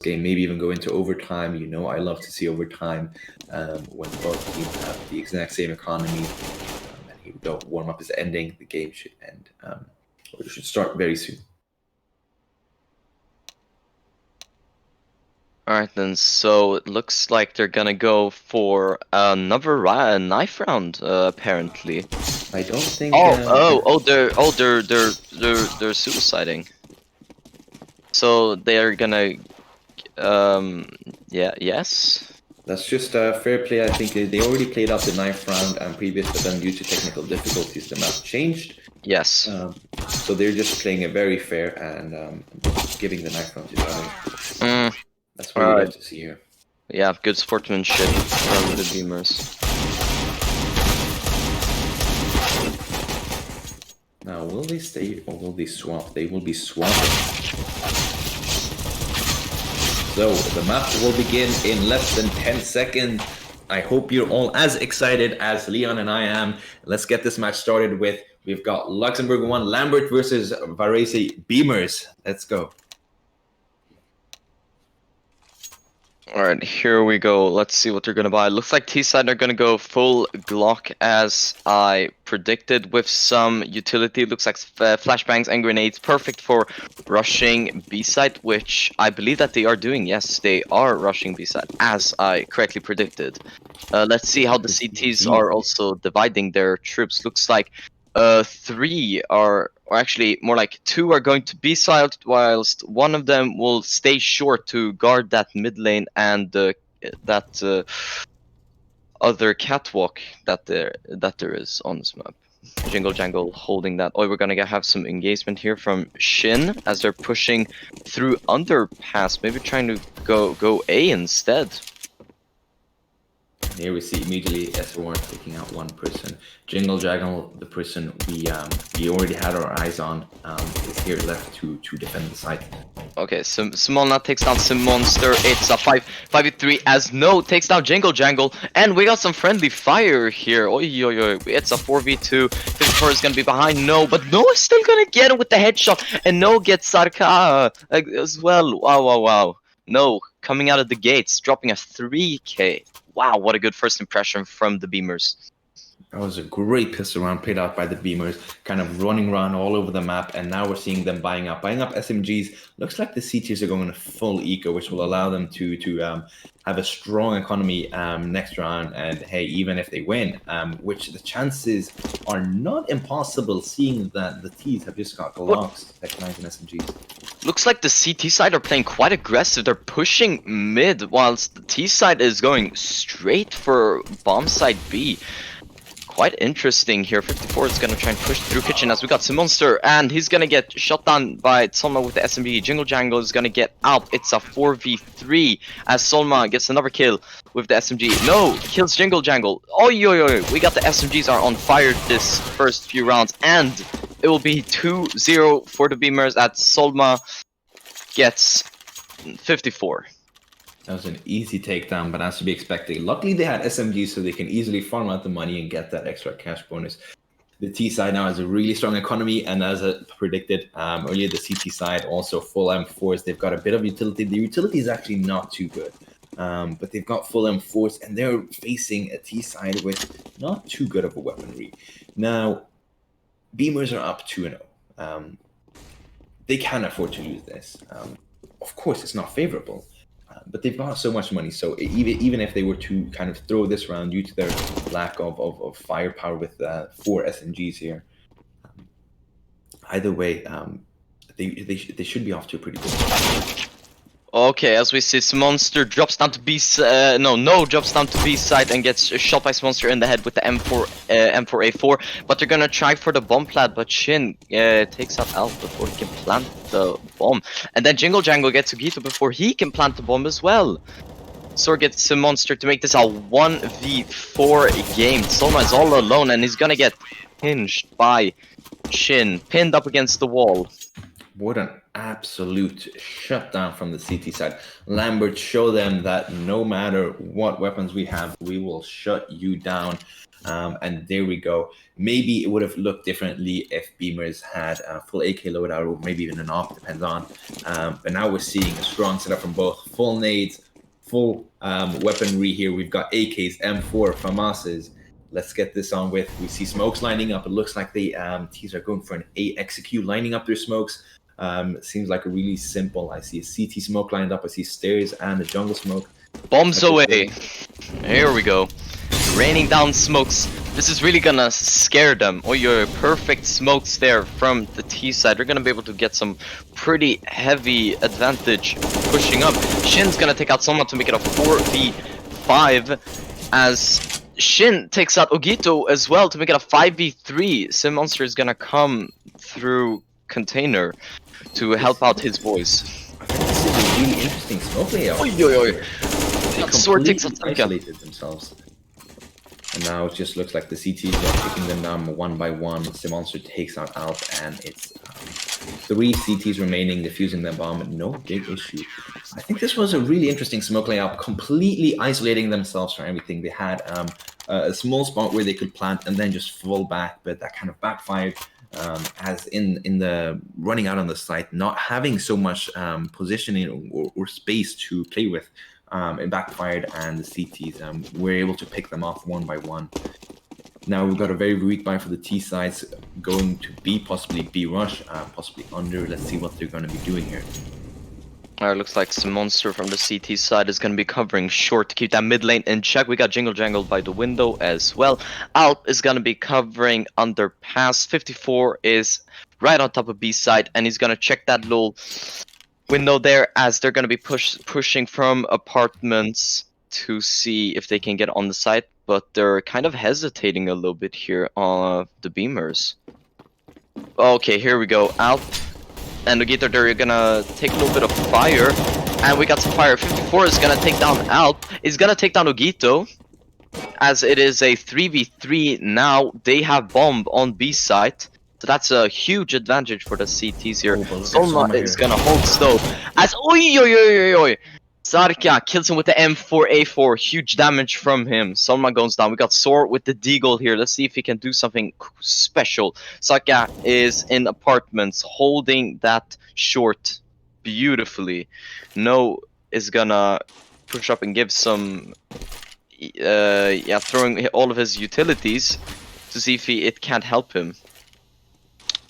game, maybe even go into overtime. You know, I love to see overtime when both teams have the exact same economy. And here we go. Warm up is ending. The game should end. Or it should start very soon. Alright then, so it looks like they're gonna go for another knife round, apparently. I don't think. They're suiciding. So they're gonna, yes. That's just fair play. I think they already played out the knife round and previous, but then due to technical difficulties, the map changed. Yes. So they're just playing it very fair and giving the knife round to each other. That's what we love to see here. Yeah, good sportsmanship from the Beamers. Now, will they stay or will they swap? They will be swapping. So, the map will begin in less than 10 seconds. I hope you're all as excited as Leon and I am. Let's get this match started with, we've got Luxembourg 1, Lambert versus Varese Beamers. Let's go. Alright, here we go. Let's see what they're gonna buy. Looks like T-side are gonna go full Glock as I predicted with some utility. Looks like flashbangs and grenades. Perfect for rushing B-side, which I believe that they are doing. Yes, they are rushing B-side as I correctly predicted. Let's see how the CTs are also dividing their troops. Looks like 3 are, or actually more like 2 are going to be silent, whilst one of them will stay short to guard that mid lane and that other catwalk that there is on this map. Jingle Jangle holding that. Oh, we're gonna have some engagement here from Shin as they're pushing through underpass, maybe trying to go A instead. Here we see immediately S1 taking out one person. Jingle Jangle, the person we already had our eyes on, is here left to defend the site. Okay, so Simona takes down Simonster. It's a 5v3 as No takes down Jingle Jangle, and we got some friendly fire here. Oi, oi, oi. It's a 4v2. 54 is gonna be behind No, but No is still gonna get him with the headshot, and No gets Sarka as well. Wow, wow, wow. No, coming out of the gates, dropping a 3k. Wow, what a good first impression from the Beamers. That was a great pistol round played out by the Beamers, kind of running around all over the map, and now we're seeing them buying up SMGs. Looks like the CTs are going to full eco, which will allow them to have a strong economy next round. And hey, even if they win, which the chances are not impossible, seeing that the Ts have just got Glocks, Tech-9s, and SMGs. Looks like the CT side are playing quite aggressive. They're pushing mid, whilst the T side is going straight for bomb side B. Quite interesting here. 54 is going to try and push through kitchen as we got Simonster, and he's going to get shot down by Solma with the SMG. Jingle Jangle is going to get out. It's a 4v3 as Solma gets another kill with the SMG. No, kills Jingle Jangle. Oh, we got the SMGs are on fire this first few rounds, and it will be 2-0 for the Beamers at Solma gets 54. That was an easy takedown, but as to be expected. Luckily, they had SMGs, so they can easily farm out the money and get that extra cash bonus. The T side now has a really strong economy, and as I predicted earlier, the CT side also full M4s. They've got a bit of utility. The utility is actually not too good, but they've got full M4s, and they're facing a T side with not too good of a weaponry. Now, Beamers are up 2-0. They can afford to lose this. Of course, it's not favorable. But they've got so much money, so even if they were to kind of throw this round due to their lack of firepower with 4 SMGs here, either way, they should be off to a pretty good start. Okay, as we see, Monster drops down to B. No drops down to B side and gets shot by Monster in the head with the M4A4. But they're gonna try for the bomb plant, but Shin takes out Alpha before he can plant the bomb, and then Jingle Jangle gets Sugito before he can plant the bomb as well. Sor gets Monster to make this a 1v4 game. Soma is all alone, and he's gonna get hinged by Shin, pinned up against the wall. What an absolute shutdown from the CT side. Lambert showed them that no matter what weapons we have, we will shut you down. And there we go. Maybe it would have looked differently if Beamers had a full AK loadout or maybe even an AWP, depends on. But now we're seeing a strong setup from both full nades, full weaponry here. We've got AKs, M4, FAMASs. Let's get this on with. We see smokes lining up. It looks like the T's are going for an A execute, lining up their smokes. Seems like a really simple. I see a CT smoke lined up. I see stairs and a jungle smoke. Bombs away. Here we go. Raining down smokes. This is really gonna scare them. Oh, your perfect smokes there from the T side. They're gonna be able to get some pretty heavy advantage pushing up. Shin's gonna take out someone to make it a 4v5 as Shin takes out Ogito as well to make it a 5v3. Sim Monster is gonna come through container to help out his boys. I think this is a really interesting smoke layout. Oi, oi, oi. They Sword takes completely isolated themselves. And now it just looks like the CTs are picking them down one by one. Simonster takes out Alp, and it's 3 CTs remaining, defusing the bomb. No big issue. I think this was a really interesting smoke layout, completely isolating themselves from everything. They had a small spot where they could plant and then just fall back, but that kind of backfired. As in the running out on the site, not having so much positioning or space to play with. It backfired, and the CTs were able to pick them off one by one. Now we've got a very weak buy for the T sides, going to B, possibly B rush, possibly under. Let's see what they're going to be doing here. Alright, looks like some monster from the CT side is going to be covering short to keep that mid lane in check. We got Jingle Jangle by the window as well. Alp is going to be covering underpass. 54 is right on top of B side, and he's going to check that little window there as they're going to be pushing from apartments to see if they can get on the site, but they're kind of hesitating a little bit here on the Beamers. Okay, here we go. Alp and Ogito, they're gonna take a little bit of fire, and we got some fire. 54 is gonna take down Alp. Is gonna take down Ogito, as it is a 3v3 now. They have bomb on B side, so that's a huge advantage for the CTs here. Solma is gonna hold slow as oi. Sarkia kills him with the M4A4. Huge damage from him. Solma goes down. We got Sor with the Deagle here. Let's see if he can do something special. Sarkia is in apartments holding that short beautifully. No is gonna push up and give some throwing all of his utilities to see if it can't help him.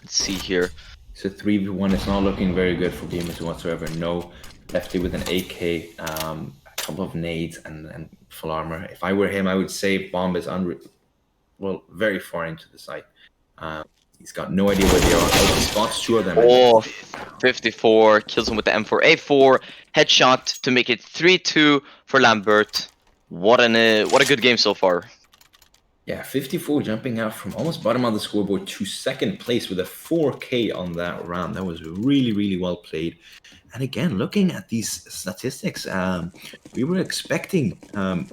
Let's see here. So 3v1 is not looking very good for Beamers whatsoever. No. Lefty with an AK, a couple of nades, and full armor. If I were him, I would say bomb is very far into the site. He's got no idea where they are. He spots 2 of them. Oh, 54 kills him with the M4A4 headshot to make it 3-2 for Lambert. What a good game so far. Yeah, 54 jumping out from almost bottom of the scoreboard to 2nd place with a 4K on that round. That was really, really well played. And again, looking at these statistics, we were expecting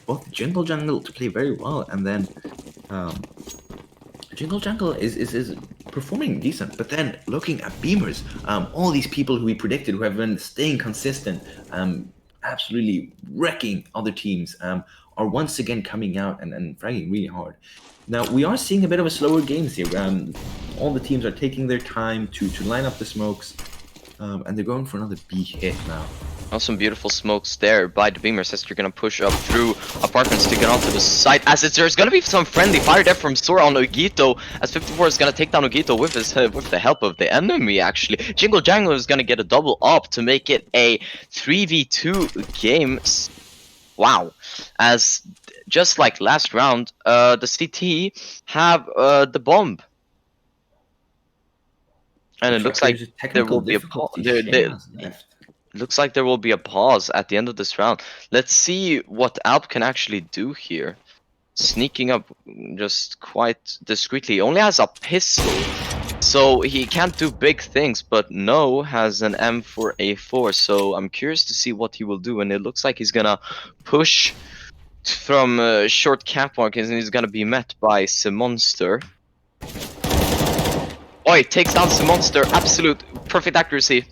both Jingle Jangle to play very well, and then Jingle Jangle is performing decent. But then looking at Beamers, all these people who we predicted who have been staying consistent, absolutely wrecking other teams, are once again coming out and fragging really hard. Now, we are seeing a bit of a slower games here. All the teams are taking their time to line up the smokes, and they're going for another B hit now. Oh, some beautiful smokes there by the Beamers as they're gonna push up through apartments to get onto the site. As there's gonna be some friendly fire there from Sora on Ogito, as 54 is gonna take down Ogito with the help of the enemy. Actually, Jingle Jangle is gonna get a double up to make it a 3v2 game. Wow, as just like last round, the CT have the bomb. And it looks like there will be a pause. Looks like there will be a pause at the end of this round. Let's see what Alp can actually do here. Sneaking up just quite discreetly. He only has a pistol, so he can't do big things. But No has an M4A4, so I'm curious to see what he will do. And it looks like he's gonna push from short catwalk, and he's gonna be met by Simonster. Oi, Oi, takes down the monster. Absolute perfect accuracy.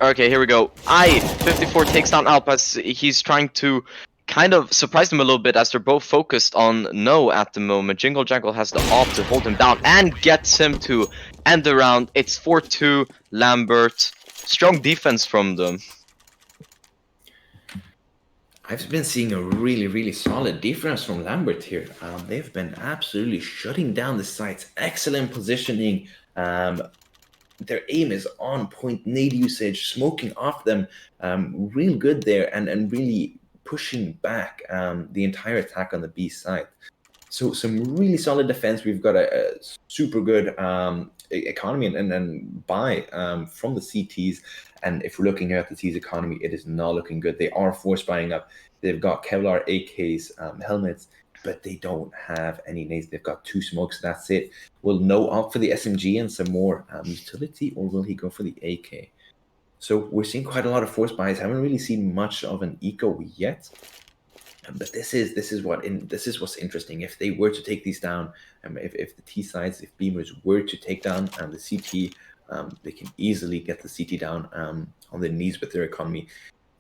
Okay, here we go. 54 takes down Alp as he's trying to kind of surprise them a little bit as they're both focused on no at the moment. Jingle Jangle has the op to hold him down and gets him to end the round. It's 4-2 Lambert. Strong defense from them. I've been seeing a really solid defense from Lambert here. They've been absolutely shutting down the sites. Excellent positioning. Their aim is on point, nade usage, smoking off them. Real good there and really pushing back the entire attack on the B side. So some really solid defense. We've got a super good economy and buy from the CTs. And if we're looking at the T's economy, it is not looking good. They are force buying up. They've got Kevlar AKs, helmets, but they don't have any nades. They've got 2 smokes. That's it. Will No opt for the SMG and some more utility, or will he go for the AK? So we're seeing quite a lot of force buys. Haven't really seen much of an eco yet. But this is what's interesting. If they were to take these down, if the T sides, if Beamers were to take down the CT, they can easily get the CT down on their knees with their economy.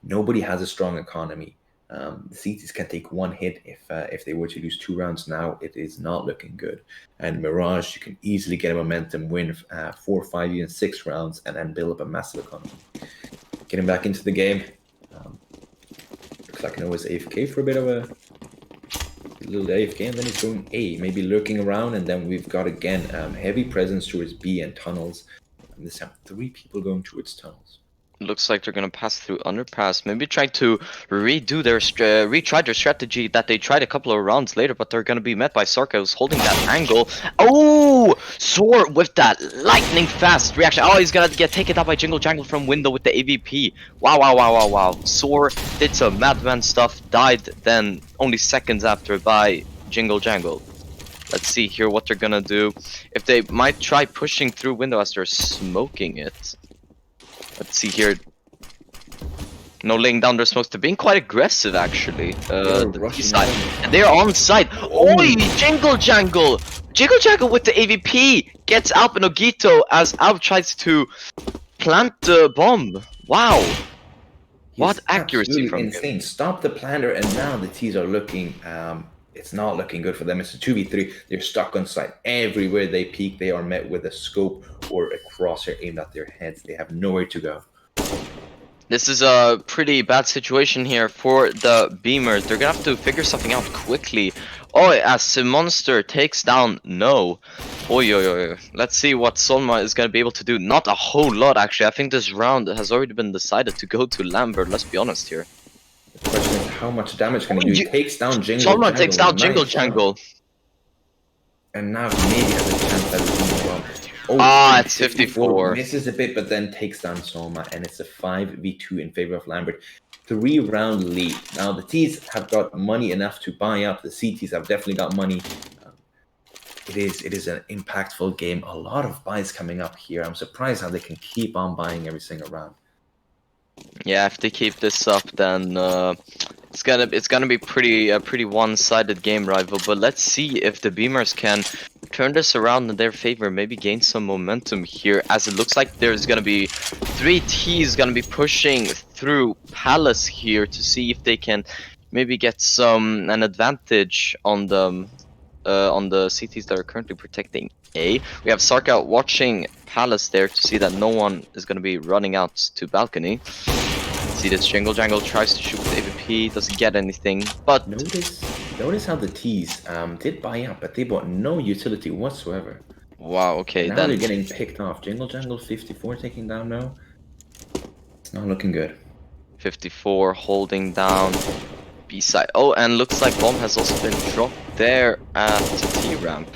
Nobody has a strong economy. The CTs can take 1 hit if they were to lose 2 rounds now. It is not looking good. And Mirage, you can easily get a momentum win 4, 5, even 6 rounds and then build up a massive economy. Getting back into the game. Looks like Noah's AFK for a bit of a little AFK, and then he's going A, maybe lurking around, and then we've got again heavy presence towards B and tunnels. And this time 3 people going towards tunnels. Looks like they're gonna pass through underpass. Maybe try to retry their strategy that they tried a couple of rounds later, but they're gonna be met by Sarka, who's holding that angle. Oh, Soar with that lightning fast reaction. Oh, he's gonna get taken out by Jingle Jangle from window with the AVP. Wow. Soar did some madman stuff, died then only seconds after by Jingle Jangle. Let's see here what they're gonna do. If they might try pushing through window as they're smoking it. Let's see here. No laying down their smokes. They're being quite aggressive, actually. The T side. And they're on site. Oi! Jingle Jangle! Jingle Jangle with the AVP gets Alp and Ogito as Alp tries to plant the bomb. Wow. What accuracy from insane. him. Stop the planter, and now the T's are looking. It's not looking good for them. It's a 2v3. They're stuck on site. Everywhere they peek, they are met with a scope or a crosshair aimed at their heads. They have nowhere to go. This is a pretty bad situation here for the Beamers. They're gonna have to figure something out quickly. Oh, as the monster takes down No. Oi. Let's see what Solma is gonna be able to do. Not a whole lot, actually. I think this round has already been decided to go to Lambert. Let's be honest here. The question is, how much damage can he do? He takes down Jingle Solma Jangle. takes down Jingle Jangle. And now maybe has a chance at it well. It's 54. Misses a bit, but then takes down Solma, and it's a 5v2 in favor of Lambert. 3-round lead. Now the T's have got money enough to buy up. The CTs have definitely got money. It is an impactful game. A lot of buys coming up here. I'm surprised how they can keep on buying every single round. Yeah, if they keep this up, then it's gonna be pretty one-sided game rival. But let's see if the Beamers can turn this around in their favor, maybe gain some momentum here, as it looks like there's gonna be 3 T's gonna be pushing through Palace here to see if they can maybe get an advantage on the CTs that are currently protecting A. We have Sarka watching Palace there to see that no one is going to be running out to balcony. See this Jingle Jangle tries to shoot with AVP, doesn't get anything, but notice how the T's did buy up, but they bought no utility whatsoever. Wow, okay, now then they're getting picked off. Jingle Jangle 54 taking down No. It's not looking good. 54 holding down B side. Oh, and looks like bomb has also been dropped there at T ramp.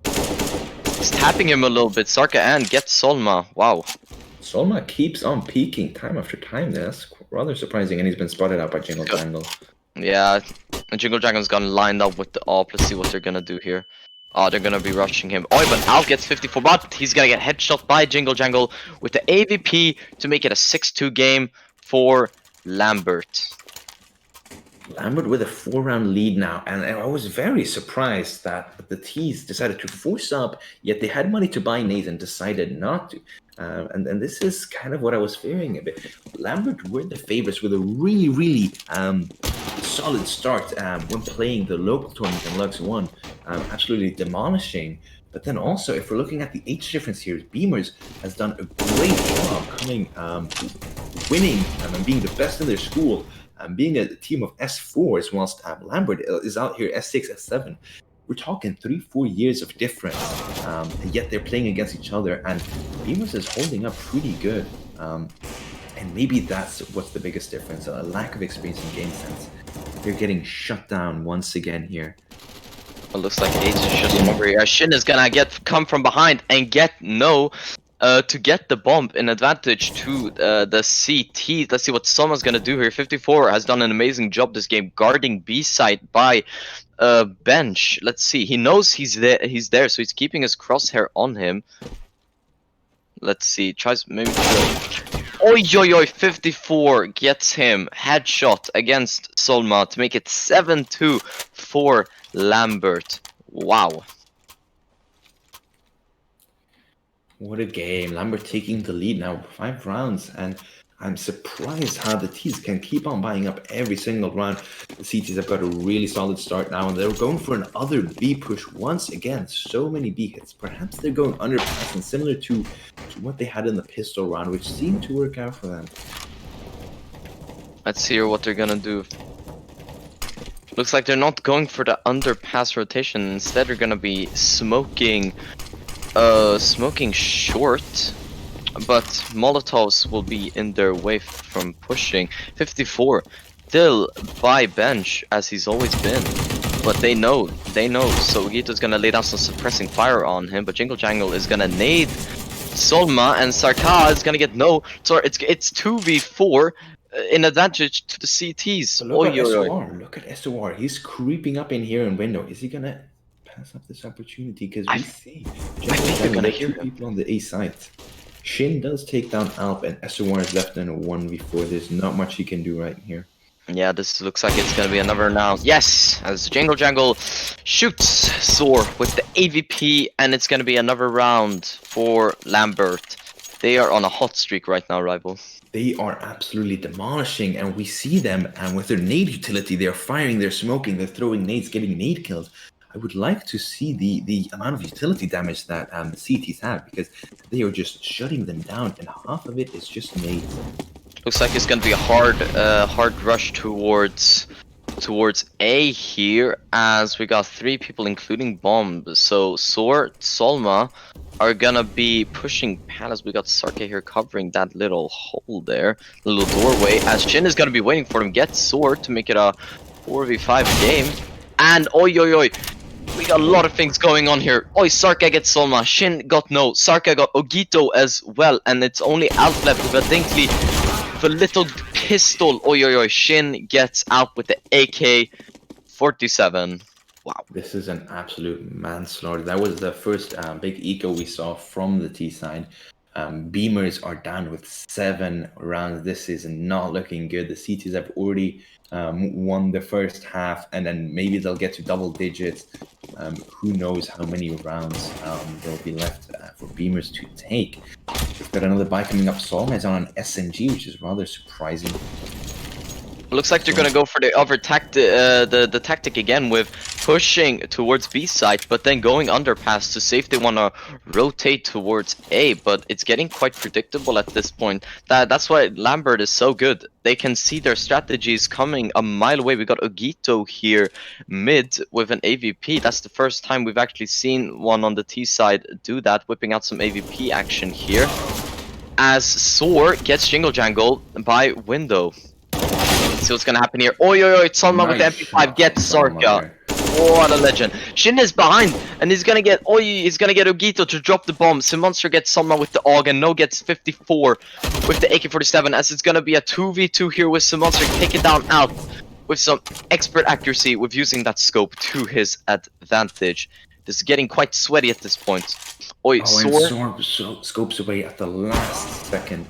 He's tapping him a little bit. Sarka and gets Solma. Wow. Solma keeps on peeking time after time. That's rather surprising, and he's been spotted out by Jingle Jangle. Yeah, Jingle Jangle's gone lined up with the AWP. Let's see what they're gonna do here. Oh, they're gonna be rushing him. Oh, but Alp gets 54, but he's gonna get headshot by Jingle Jangle with the AVP to make it a 6-2 game for Lambert. Lambert with a 4-round lead now, and I was very surprised that the T's decided to force up, yet they had money to buy nades and decided not to. And this is kind of what I was fearing a bit. Lambert were the favorites with a really solid start when playing the local tournament in Lux 1, absolutely demolishing. But then also, if we're looking at the age difference here, Beamers has done a great job coming, winning and being the best in their school. Being a team of S4s, whilst Lambert is out here S6, S7. We're talking 3-4 years of difference, and yet they're playing against each other, and Beamers is holding up pretty good. And maybe that's what's the biggest difference, a lack of experience in game sense. They're getting shut down once again here. It looks like Age is just over here. Shin is gonna come from behind and get to get the bump in advantage to the CT. Let's see what Soma's gonna do here. 54 has done an amazing job this game guarding B side by bench. Let's see. He knows he's there, so he's keeping his crosshair on him. Let's see. Tries maybe. Oi, 54 gets him headshot against Solma to make it 7-2 for Lambert. Wow. What a game. Lambert taking the lead now, 5 rounds, and I'm surprised how the T's can keep on buying up every single round. The CTs have got a really solid start now, and they're going for another B push once again. So many B hits. Perhaps they're going underpass and similar to what they had in the pistol round, which seemed to work out for them. Let's hear what they're gonna do. Looks like they're not going for the underpass rotation. Instead, they're gonna be smoking short. But Molotovs will be in their way from pushing. 54 still by bench as he's always been. But they know. So Gito's gonna lay down some suppressing fire on him, but Jingle Jangle is gonna nade Solma, and Sarka is gonna get no. Sorry, it's 2v4 in advantage to the CTs. Look at SOR. He's creeping up in here in window. Is he gonna pass up this opportunity? Because we see I think they're gonna hear two people on the A side. Shin does take down Alp, and SOR is left in a 1v4. There's not much he can do right here. Yeah, this looks like it's gonna be another now. Yes, as Jingle Jangle shoots Soar with the AVP, and it's gonna be another round for Lambert. They are on a hot streak right now, rival. They are absolutely demolishing, and we see them, and with their nade utility, they're firing, they're smoking, they're throwing nades, getting nade kills. I would like to see the amount of utility damage that the CTs have, because they are just shutting them down, and half of it is just nades. Looks like it's gonna be a hard rush towards A here, as we got 3 people, including Bomb. So Soar, Solma are gonna be pushing Palace. We got Sarke here covering that little hole there, little doorway, as Shin is gonna be waiting for him. Get Soar to make it a 4v5 game. And we got a lot of things going on here. Sarka gets Solma, Shin got no, Sarka got Ogito as well, and it's only Alf left with a Dinkley. The little pistol. Shin gets out with the AK-47. Wow. This is an absolute manslaughter. That was the first big eco we saw from the T side. Beamers are down with 7 rounds. This is not looking good. The CTs have already won the first half, and then maybe they'll get to double digits. Who knows how many rounds there'll be left for Beamers to take. We've got another buy coming up. Solma is on an SMG, which is rather surprising. Looks like they're gonna go for the other the tactic again with pushing towards B side, but then going underpass to see if they want to rotate towards A. But it's getting quite predictable at this point. That's why Lambert is so good. They can see their strategies coming a mile away. We got Ogito here mid with an AVP. That's the first time we've actually seen one on the T side do that, whipping out some AVP action here. As Soar gets Jingle Jangle by window. Let's see what's gonna happen here. Solma with the MP5 gets Sarka. What a legend. Shin is behind, and he's gonna get Ogito to drop the bomb. Simonster gets Solma with the AUG, and No gets 54 with the AK-47, as it's gonna be a 2v2 here with Simonster taking down out with some expert accuracy with using that scope to his advantage. This is getting quite sweaty at this point. Soar scopes away at the last second.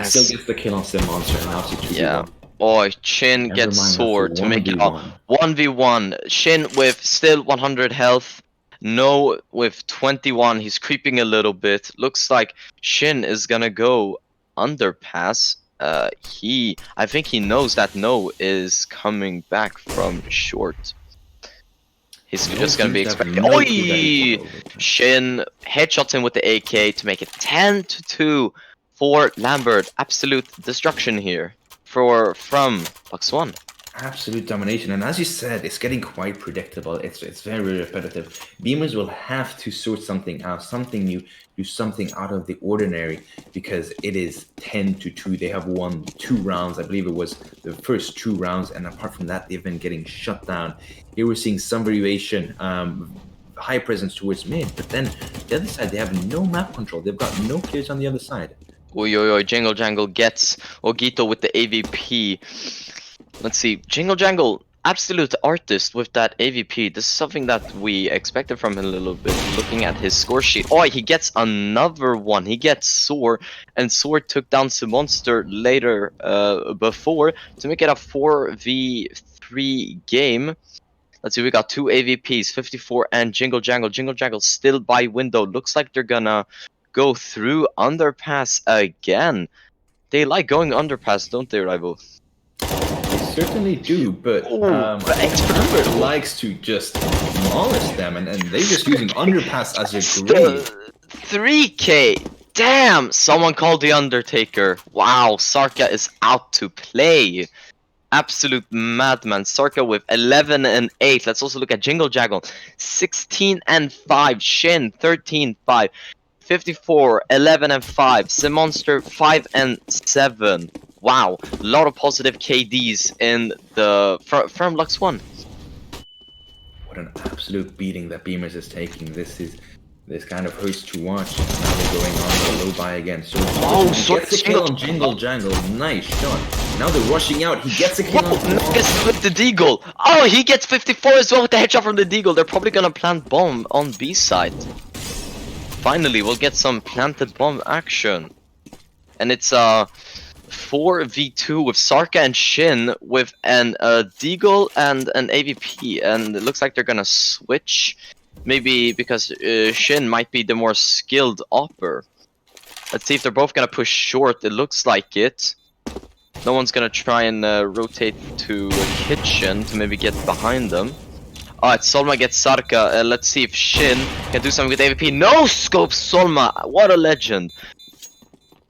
Still gets the kill on Simonster, and now it's 2v1. Yeah. Oh, Shin Never gets mind, that's a sword to make it 1v1. 1v1. Shin with still 100 health. No with 21. He's creeping a little bit. Looks like Shin is gonna go underpass. I think he knows that No is coming back from short. He's No just gonna be seems to have expecting. no clue that he can Oi! overpass. Shin headshots him with the AK to make it 10-2 for Lambert. Absolute destruction here from Lux One. Absolute domination, and as you said, it's getting quite predictable. It's very repetitive. Beamers will have to sort something out, something new, do something out of the ordinary, because it is 10-2. They have won 2 rounds. I believe it was the first 2 rounds, and apart from that, they've been getting shut down. Here we're seeing some variation, high presence towards mid, but then the other side, they have no map control. They've got no clears on the other side. Oi, oi, oi, Jingle Jangle gets Ogito with the AVP. Let's see, Jingle Jangle, absolute artist with that AVP. This is something that we expected from him a little bit, looking at his score sheet. Oh, he gets another one. He gets Soar, and Soar took down the monster later before to make it a 4v3 game. Let's see, we got 2 AVPs, 54 and Jingle Jangle. Jingle Jangle still by window. Looks like they're gonna go through underpass again. They like going underpass, don't they, Rival? They certainly do, but Expert likes to just demolish them, and they're just using underpass as a grade. 3K. Damn! Someone called the Undertaker. Wow, Sarka is out to play. Absolute madman. Sarka with 11 and 8. Let's also look at Jingle Jangle. 16 and 5. Shin 13-5. 54, 11 and 5. Monster 5 and 7. Wow, a lot of positive KDs in the from Lux One. What an absolute beating that Beamers is taking. This kind of hurts to watch. Now they're going on the low buy again. So he gets a kill on Jingle Jangle. Nice shot. Now they're rushing out. He gets a kill on Nuggets with the Deagle. Oh, he gets 54 as well with the headshot from the Deagle. They're probably gonna plant bomb on B side. Finally, we'll get some planted bomb action. And it's 4v2 with Sarka and Shin with an Deagle and an AVP, and it looks like they're gonna switch, maybe because Shin might be the more skilled opper. Let's see if they're both gonna push short. It looks like it. No one's gonna try and rotate to kitchen to maybe get behind them. Alright, Solma gets Sarka. Let's see if Shin can do something with AVP. No scope Solma! What a legend!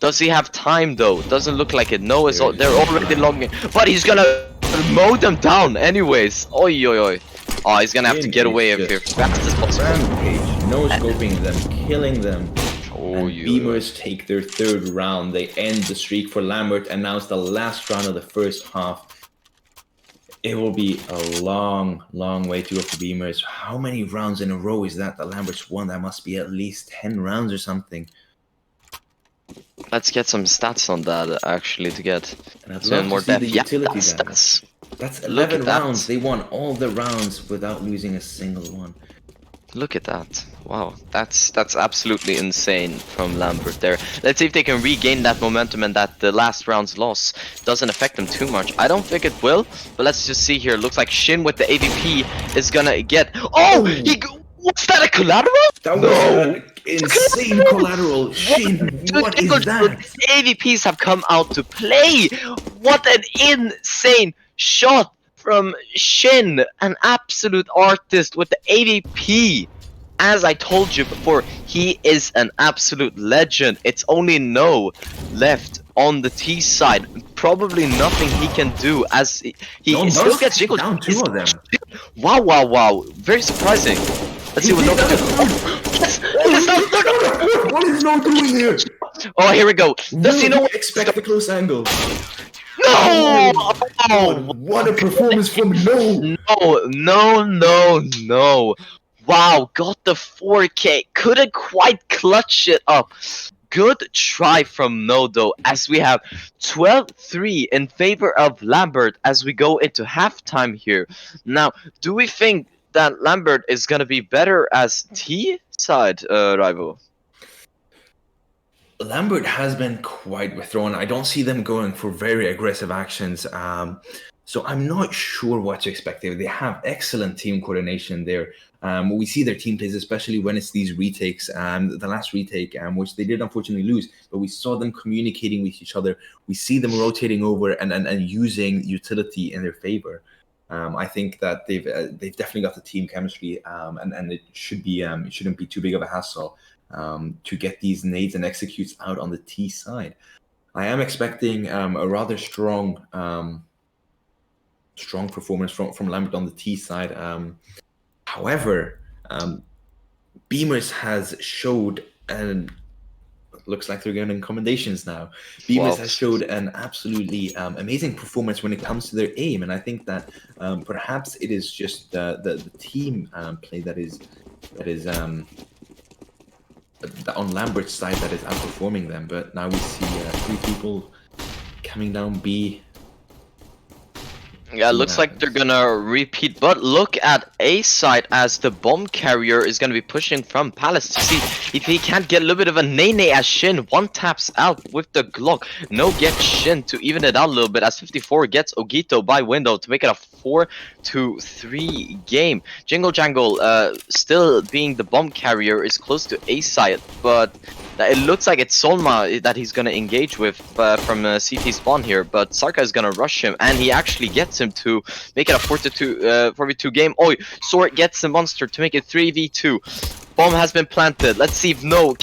Does he have time though? Doesn't look like it. No, it's they're already logging. But he's gonna mow them down anyways. Oi, oi, oi. Oh, he's gonna have to get away here fast as possible. Rampage, no scoping them, killing them. Oh, and Beamers take their 3rd round. They end the streak for Lambert, and now it's the last round of the first half. It will be a long, long way to go for Beamers. How many rounds in a row is that Lambert's won? That must be at least 10 rounds or something. Let's get some stats on that actually to get some more depth. Yeah, that's 11 rounds. They won all the rounds without losing a single one. Look at that. Wow, that's absolutely insane from Lambert there. Let's see if they can regain that momentum and that the last round's loss doesn't affect them too much. I don't think it will, but let's just see here. Looks like Shin with the AVP is gonna get... Oh! Was that a collateral? That was an insane collateral. Shin, what is that? AVPs have come out to play. What an insane shot from Shin, an absolute artist with the AVP. As I told you before, he is an absolute legend. It's only No left on the T side. Probably nothing he can do as he still gets jiggled. Down 2 of them. Wow, wow, wow. Very surprising. Let's see what No can do. What is No doing here? Oh, here we go. Does he know? Expect the close angle. No! Oh, what a performance from No! No. Wow, got the 4K. Couldn't quite clutch it up. Good try from No though, as we have 12-3 in favor of Lambert as we go into halftime here. Now, do we think that Lambert is gonna be better as T side, rival? Lambert has been quite withdrawn. I don't see them going for very aggressive actions. So I'm not sure what to expect there. They have excellent team coordination there. We see their team plays, especially when it's these retakes. The last retake, which they did unfortunately lose, but we saw them communicating with each other. We see them rotating over and using utility in their favor. I think that they've definitely got the team chemistry, and it shouldn't be too big of a hassle to get these nades and executes out on the T side. I am expecting a rather strong performance from Lambert on the T side. However, Beamers has showed, and looks like they're getting commendations now. Beamers has showed an absolutely amazing performance when it comes to their aim, and I think that perhaps it is just the team play that is on Lambert's side that is outperforming them. But now we see 3 people coming down B. Yeah, it looks like they're gonna repeat, but look at A side as the bomb carrier is gonna be pushing from Palace to see if he can't get a little bit of a nay as Shin one taps out with the Glock. No get Shin to even it out a little bit as 54 gets Ogito by window to make it a 4-3 game. Jingle Jangle still being the bomb carrier is close to A side, but it looks like it's Solma that he's gonna engage with from CT spawn here, but Sarka is gonna rush him, and he actually gets him to make it a 4v2 game. Oi, Sword gets the monster to make it 3v2. Bomb has been planted. Let's see if No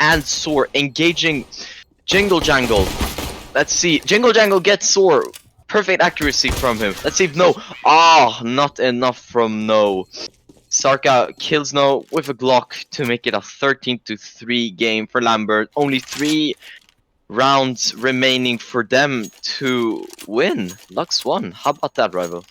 and Sword engaging Jingle Jangle. Let's see, Jingle Jangle gets Sword. Perfect accuracy from him. Let's see if No. Not enough from No. Sarka kills No with a Glock to make it a 13-3 game for Lambert. Only 3 rounds remaining for them to win. Lux won. How about that, Rival?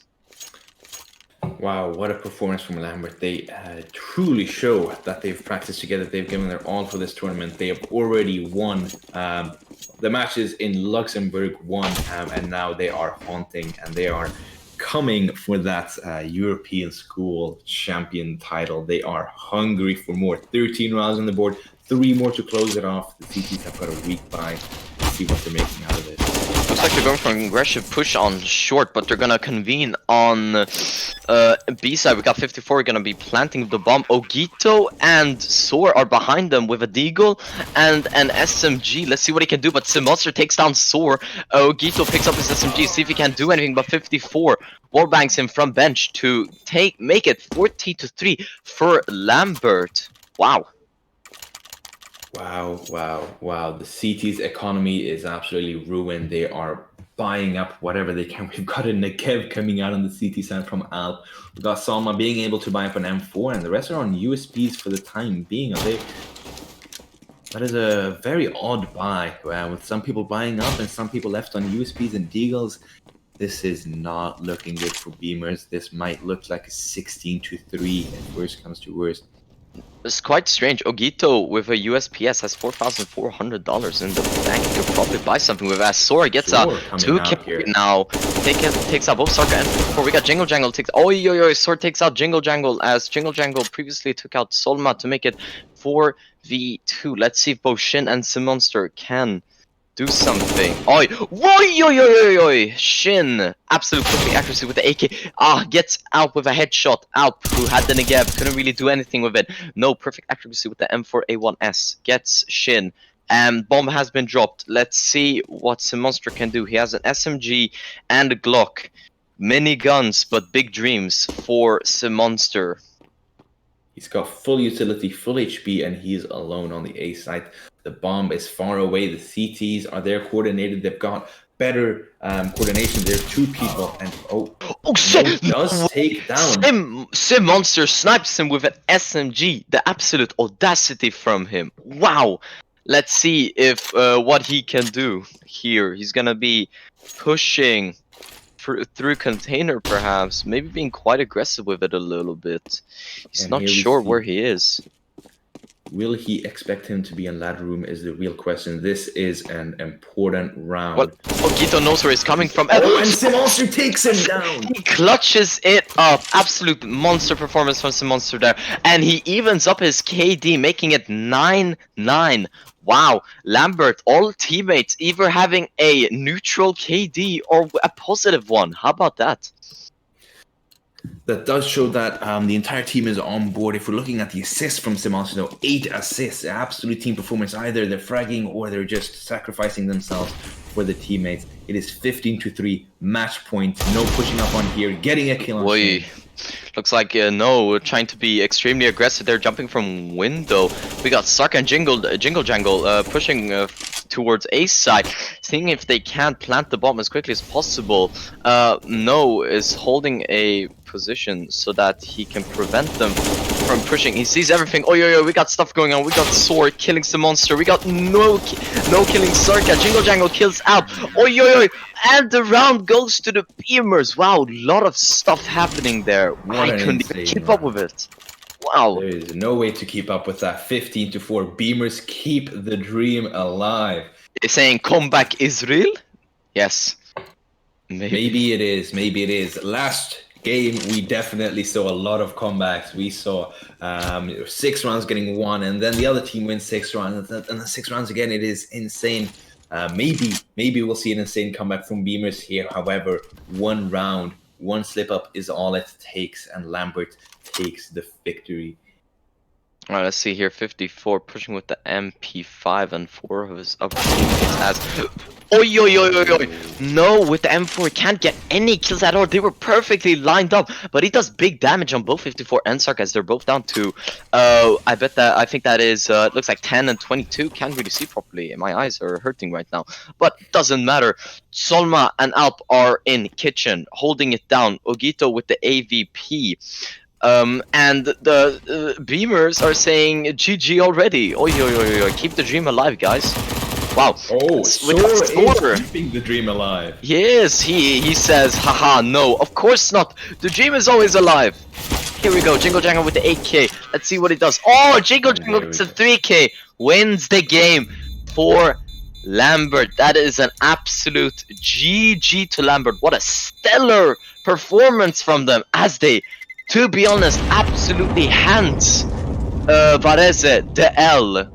Wow, what a performance from Lambert. They truly show that they've practiced together. They've given their all for this tournament. They have already won the matches in Luxembourg, and now they are haunting, and they are coming for that European School champion title. They are hungry for more. 13 rounds on the board, 3 more to close it off. The CTs have got a week by. See what they're making out of it. Looks like they're going for an aggressive push on short, but they're gonna convene on B side. We got 54 gonna be planting the bomb. Ogito and Sor are behind them with a Deagle and an SMG. Let's see what he can do, but Simonster takes down Sor. Ogito picks up his SMG, see if he can do anything, but 54 wallbangs him from bench to make it 14-3 for Lambert. Wow. Wow. The CT's economy is absolutely ruined. They are buying up whatever they can. We've got a Negev coming out on the CT side from Alp. We've got Salma being able to buy up an M4, and the rest are on USBs for the time being. That is a very odd buy, with some people buying up and some people left on USBs and Deagles. This is not looking good for Beamers. This might look like a 16-3 if worst comes to worst. It's quite strange. Ogito with a USPS has $4,400 in the bank. You could probably buy something with that. Sora gets a 2K now. Takes out both Sarka and 54. We got Jingle Jangle takes. Sora takes out Jingle Jangle as Jingle Jangle previously took out Solma to make it 4v2. Let's see if both Shin and Simonster can do something. Shin, absolute perfect accuracy with the AK. Gets out with a headshot. Alp, who had the Negev, couldn't really do anything with it. No perfect accuracy with the M4A1S. Gets Shin. Bomb has been dropped. Let's see what Simonster can do. He has an SMG and a Glock. Many guns, but big dreams for Simonster. He's got full utility, full HP, and he's alone on the A side. The bomb is far away. The CTs are there coordinated. They've got better coordination. There are 2 people, and shit! Does take down. Simonster snipes him with an SMG. The absolute audacity from him. Wow. Let's see if what he can do here. He's gonna be pushing through container, perhaps, maybe being quite aggressive with it a little bit. He's not sure where he is. Will he expect him to be in ladder room is the real question. This is an important round. Well, Ogito knows where he's coming from. And Simonster takes him down. He clutches it up. Absolute monster performance from Simonster there. And he evens up his KD, making it 9-9. Wow, Lambert, all teammates either having a neutral KD or a positive one. How about that? That does show that the entire team is on board. If we're looking at the assists from Simonsino, 8 assists, absolute team performance. Either they're fragging or they're just sacrificing themselves for the teammates. It is 15-3, match point. No pushing up on here, getting a kill on Boy, Shane. looks like no, we're trying to be extremely aggressive. They're jumping from window. We got Sark and Jingle Jangle pushing towards A side, seeing if they can plant the bomb as quickly as possible. No is holding a position so that he can prevent them from pushing. He sees everything. Oh yo, we got stuff going on. We got Sword killing some monster. We got no killing Sarka. Jingle Jangle kills out. Oh yo, and the round goes to the Beamers. Wow, lot of stuff happening there. I couldn't even keep up with it. Wow. There is no way to keep up with that. 15-4. Beamers keep the dream alive. They're saying comeback Israel? Yes. Maybe it is. Maybe it is. Last game, we definitely saw a lot of comebacks. We saw 6 rounds getting won, and then the other team wins 6 rounds, and then 6 rounds again. It is insane. Maybe we'll see an insane comeback from Beamers here. However, 1 round, 1 slip up is all it takes, and Lambert takes the victory. All right, let's see here. 54 pushing with the MP5 and 4 of his other teammates has. Oi. No, with the M4 can't get any kills at all. They were perfectly lined up, but he does big damage on both 54 and Sark as they're both down to I think that is it looks like 10 and 22. Can't really see properly. My eyes are hurting right now, but doesn't matter. Solma and Alp are in kitchen holding it down. Ogito with the AVP. And the Beamers are saying GG already. Oi, keep the dream alive, guys. Wow. Oh, Sora is keeping the dream alive. Yes, he says, haha, no, of course not. The dream is always alive. Here we go, Jingle Jangle with the 8k. Let's see what he does. Oh, Jingle Jangle gets a 3k. Wins the game for Lambert. That is an absolute GG to Lambert. What a stellar performance from them as they, to be honest, absolutely hands Varese, the L.